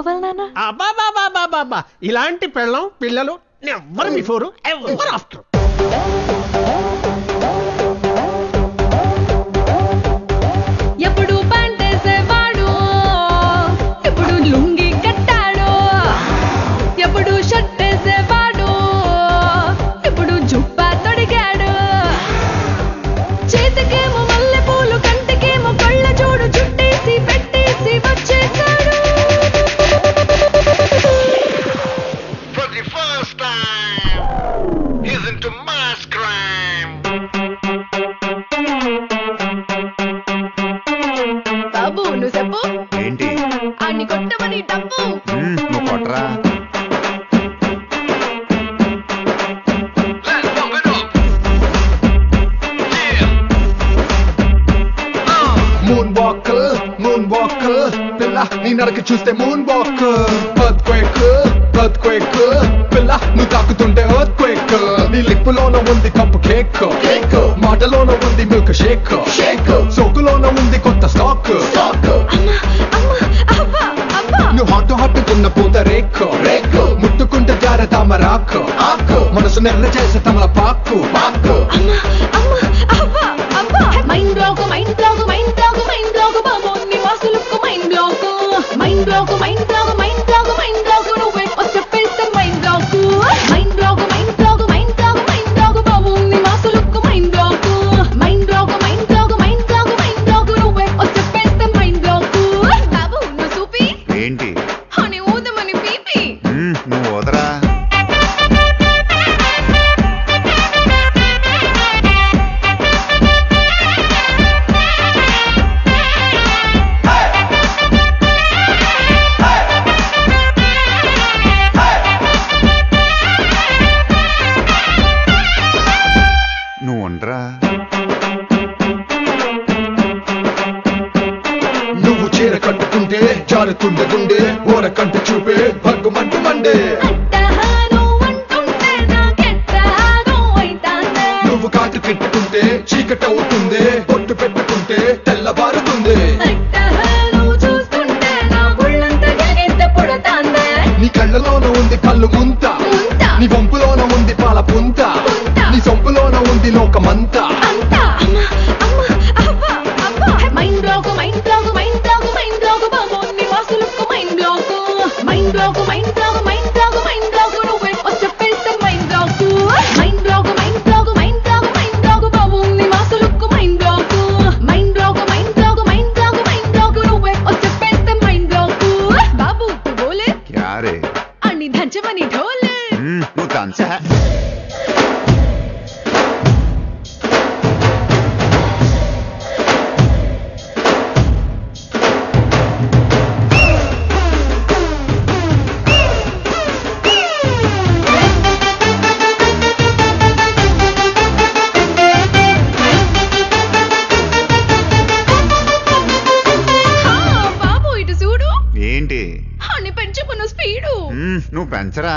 ఒప్పుకోవాలి నాన్న? అబ్బా ఇలాంటి పెళ్ళం పిల్లలు ఎవరు బిఫోర్ ఎవరు ఆఫ్టర్. ఎప్పుడు పంటేసేవాడు, ఇప్పుడు లుంగి కట్టాడు. ఎప్పుడు షర్ట్ వేసేవాడు, ఇప్పుడు జుబ్బా తొడిగాడు. చేతికేమో మల్లె పూలు, కంటికేమో కళ్ళ చూడు, చుట్టేసి పెట్టేసి వచ్చేసాడు. For the first time, he's into mass crime. బాబు నువ్వు చెప్పు, ఏంటి అన్ని కొట్టమని డబ్బు. నువ్వు కొట్టరా. Let's pump it up. Yeah. Moon walker పిల్ల నీ నడక చూస్తే మూన్ వాకర్. ఎర్త్క్వేక్ పిల్ల నువ్వు తాకుతుంటే ఎర్త్క్వేక్. నీ లిప్పులోన ఉంది కప్పు కేక్, మాటలోన ఉంది మిల్క్ షేక్, సోకులోన ఉంది కొత్త స్టాక్. నువ్వు హట్టుకున్న పూత రేక్, ముట్టుకుంటే జార తామరాకు, మనసు నెర్ర చేసే తమల పాకు. Mind block mind block mind block mind block బాబు నీ వాసులకు mind block. Mind block mind block mind block mind block నువ్వే చెప్పేస్తే mind block. Mind block mind block mind block mind block బాబు నీ వాసులకు mind block. Mind block mind block mind block mind block నువ్వే చెప్పేస్తే మైండ్ బ్లాక్. బాబు నువ్వు చూపి ఏంటి అని ఊదమని పీపి. నువ్వు వదరా. నువ్వు ఉండరా. నువ్వు చీర కట్టుకుంటే జారుతుండే గుండె, ఓర కంటి చూపే భగ్గుమంటు మండే. అట్టహాను అంటుంటే నాకెట్టహాను అయితాందే. నువ్వు కాటు పెట్టుకుంటే చీకటవుతుంది, బొట్టు పెట్టుకుంటే తెల్లబారుతుంది. అట్టహాను చూస్తుంటే నా గుళ్ళంతగా ఎంత పుడతాందే. నీ కళ్ళలోన ఉంది కళ్ళు ముంత, ముంత. నీ వంపులోన ఉంది పాల పుంత, పుంత. నీ సొంపులోన ఉంది లోకమంతా. అంతా mind block mind block mind block mind block బాబు నీ వాసులకు mind block. Mind block mind block mind block mind block నువ్వే చెప్పేస్తే mind block. Mind block mind block mind block mind block బాబు నీ వాసులకు mind block. Mind block mind block mind block mind block నువ్వే చెప్పేస్తే మైండ్ బ్లాక్. బాబు తు బోలే క్యా రే. అన్ని దంచమని ఢోలే. నువ్వు దంచా. బాబు ఇటు చూడు, ఏంటి అన్ని పెంచుకున్న స్పీడు. నువ్వు పెంచరా.